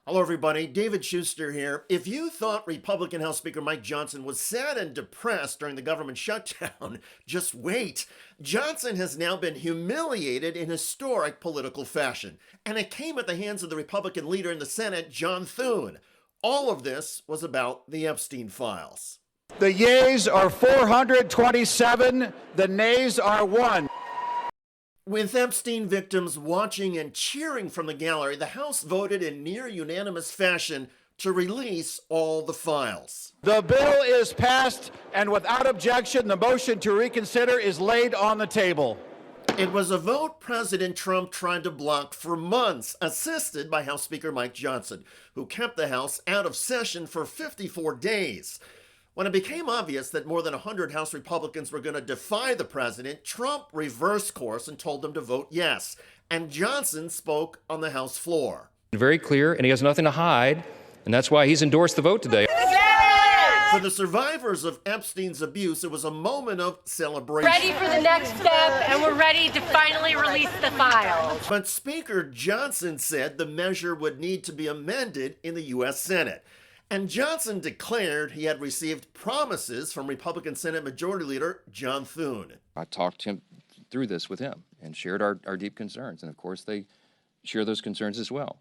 Hello, everybody. David Shuster here. If you thought Republican House Speaker Mike Johnson was sad and depressed during the government shutdown, just wait. Johnson has now been humiliated in historic political fashion, and it came at the hands of the Republican leader in the Senate, John Thune. All of this was about the Epstein files. The yeas are 427, the nays are 1. With Epstein victims watching and cheering from the gallery, the House voted in near unanimous fashion to release all the files. The bill is passed, and without objection, the motion to reconsider is laid on the table. It was a vote President Trump tried to block for months, assisted by House Speaker Mike Johnson, who kept the House out of session for 54 days. When it became obvious that more than 100 House Republicans were going to defy the president, Trump reversed course and told them to vote yes. And Johnson spoke on the House floor. Very clear, and he has nothing to hide, and that's why he's endorsed the vote today. For the survivors of Epstein's abuse, it was a moment of celebration. Ready for the next step, and we're ready to finally release the files. But Speaker Johnson said the measure would need to be amended in the U.S. Senate. And Johnson declared he had received promises from Republican Senate Majority Leader John Thune. I talked him through this with him and shared our deep concerns, and of course they share those concerns as well.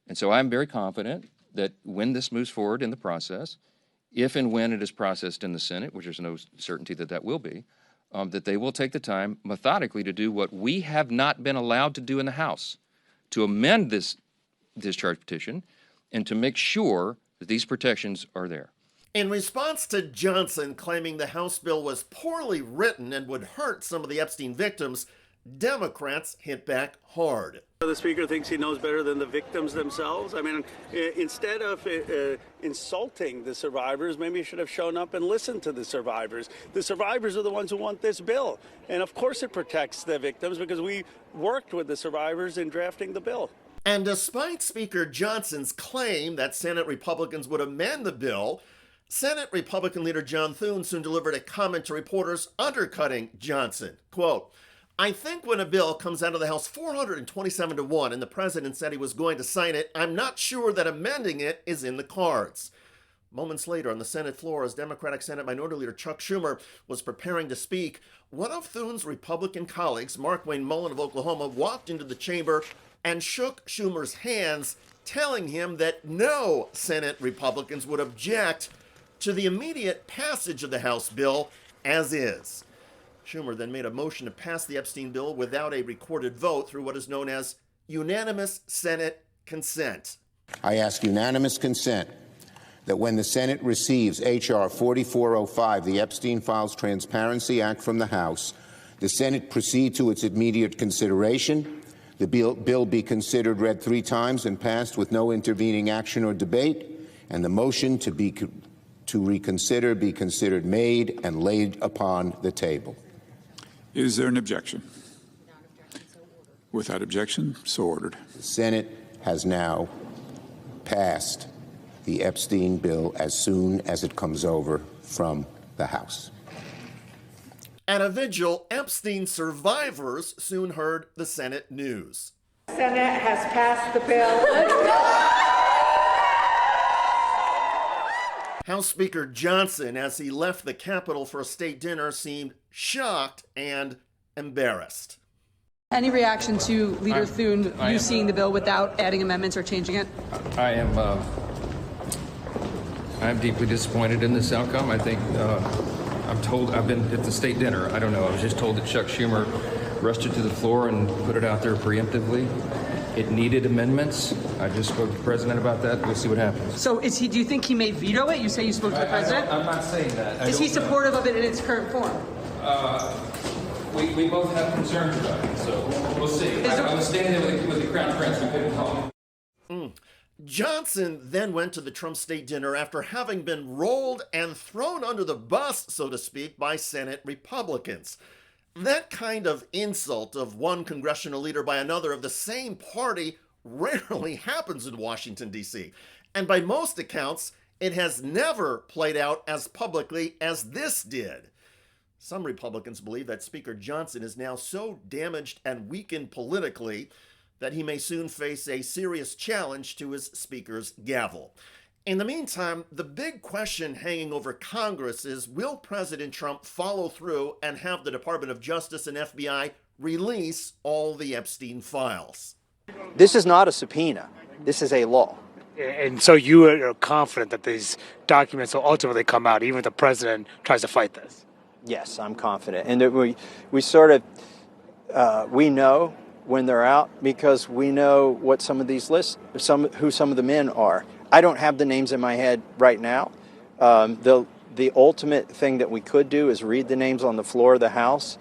And so I'm very confident that when this moves forward in the process, if and when it is processed in the Senate, which there's no certainty that that will be, that they will take the time methodically to do what we have not been allowed to do in the House, to amend this discharge petition and to make sure that these protections are there. In response to Johnson claiming the House bill was poorly written and would hurt some of the Epstein victims, Democrats hit back hard. The Speaker thinks he knows better than the victims themselves. I mean, instead of insulting the survivors, maybe he should have shown up and listened to the survivors. The survivors are the ones who want this bill. And of course it protects the victims because we worked with the survivors in drafting the bill. And despite Speaker Johnson's claim that Senate Republicans would amend the bill, Senate Republican leader John Thune soon delivered a comment to reporters undercutting Johnson. Quote, "I think when a bill comes out of the House 427 to 1 and the president said he was going to sign it, I'm not sure that amending it is in the cards." Moments later on the Senate floor, as Democratic Senate Minority Leader Chuck Schumer was preparing to speak, one of Thune's Republican colleagues, Markwayne Mullin of Oklahoma, walked into the chamber and shook Schumer's hands, telling him that no Senate Republicans would object to the immediate passage of the House bill as is. Schumer then made a motion to pass the Epstein bill without a recorded vote through what is known as unanimous Senate consent. I ask unanimous consent that when the Senate receives H.R. 4405, the Epstein Files Transparency Act from the House, the Senate proceed to its immediate consideration. The bill be considered read 3 times and passed with no intervening action or debate, and the motion to reconsider be considered made and laid upon the table. Is there an objection? Without objection, so ordered. The Senate has now passed the Epstein bill as soon as it comes over from the House. At a vigil, Epstein survivors soon heard the Senate news. The Senate has passed the bill. House Speaker Johnson, as he left the Capitol for a state dinner, seemed shocked and embarrassed. Any reaction to Leader Thune, you seeing the bill without adding amendments or changing it? I am deeply disappointed in this outcome. I think I've been at the state dinner. I don't know. I was just told that Chuck Schumer rushed it to the floor and put it out there preemptively. It needed amendments. I just spoke to the president about that. We'll see what happens. So do you think he may veto it? You say you spoke to the president? I'm not saying that. Is he supportive of it in its current form? We both have concerns about it, so we'll see. I was standing there with the Crown Prince. We couldn't talk. Johnson then went to the Trump state dinner after having been rolled and thrown under the bus, so to speak, by Senate Republicans. That kind of insult of one congressional leader by another of the same party rarely happens in Washington, D.C. And by most accounts, it has never played out as publicly as this did. Some Republicans believe that Speaker Johnson is now so damaged and weakened politically that he may soon face a serious challenge to his speaker's gavel. In the meantime, the big question hanging over Congress is, will President Trump follow through and have the Department of Justice and FBI release all the Epstein files? This is not a subpoena. This is a law. And so you are confident that these documents will ultimately come out, even if the president tries to fight this? Yes, I'm confident. And that we sort of, we know when they're out because we know what some of these lists, who some of the men are. I don't have the names in my head right now. The ultimate thing that we could do is read the names on the floor of the House,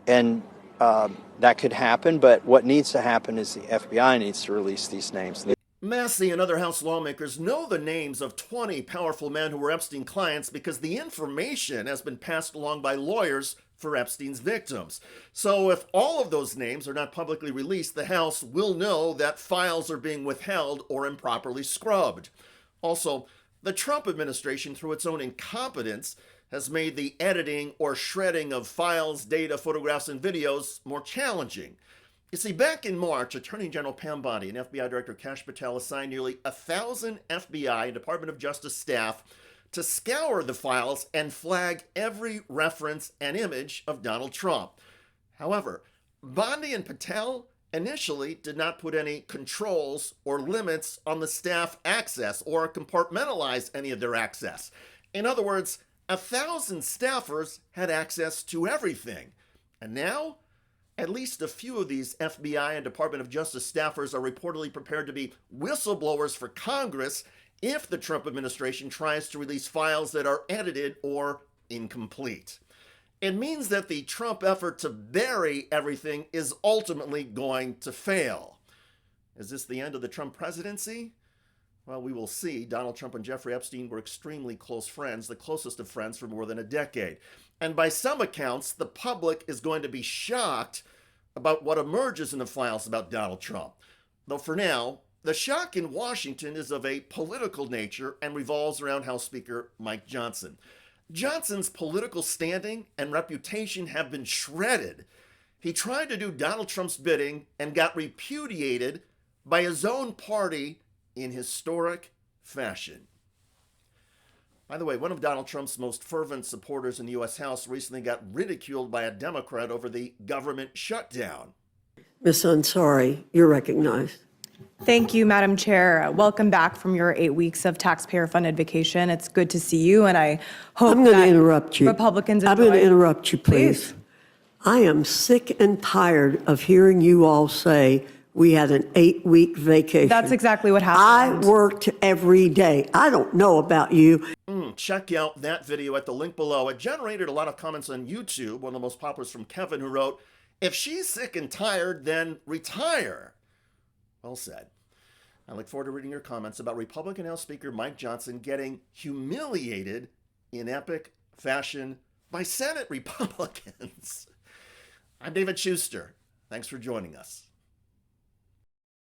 and that could happen. But what needs to happen is the FBI needs to release these names. Massey and other House lawmakers know the names of 20 powerful men who were Epstein clients because the information has been passed along by lawyers for Epstein's victims. So if all of those names are not publicly released, the House will know that files are being withheld or improperly scrubbed. Also, the Trump administration, through its own incompetence, has made the editing or shredding of files, data, photographs, and videos more challenging. You see, back in March, Attorney General Pam Bondi and FBI Director Kash Patel assigned nearly 1,000 FBI and Department of Justice staff to scour the files and flag every reference and image of Donald Trump. However, Bondi and Patel initially did not put any controls or limits on the staff access or compartmentalize any of their access. In other words, 1,000 staffers had access to everything. And now, at least a few of these FBI and Department of Justice staffers are reportedly prepared to be whistleblowers for Congress if the Trump administration tries to release files that are edited or incomplete. It means that the Trump effort to bury everything is ultimately going to fail. Is this the end of the Trump presidency? Well, we will see. Donald Trump and Jeffrey Epstein were extremely close friends, the closest of friends for more than a decade. And by some accounts, the public is going to be shocked about what emerges in the files about Donald Trump. Though for now, the shock in Washington is of a political nature and revolves around House Speaker Mike Johnson. Johnson's political standing and reputation have been shredded. He tried to do Donald Trump's bidding and got repudiated by his own party in historic fashion. By the way, one of Donald Trump's most fervent supporters in the U.S. House recently got ridiculed by a Democrat over the government shutdown. Ms. Ansari, you're recognized. Thank you, Madam Chair. Welcome back from your 8 weeks of taxpayer-funded vacation. It's good to see you, and I hope I'm going to interrupt you. Republicans I'm going to interrupt you, Please. I am sick and tired of hearing you all say we had an 8-week vacation. That's exactly what happened. I worked every day. I don't know about you. Check out that video at the link below. It generated a lot of comments on YouTube. One of the most popular is from Kevin, who wrote, "If she's sick and tired, then retire." Well said. I look forward to reading your comments about Republican House Speaker Mike Johnson getting humiliated in epic fashion by Senate Republicans. I'm David Shuster. Thanks for joining us.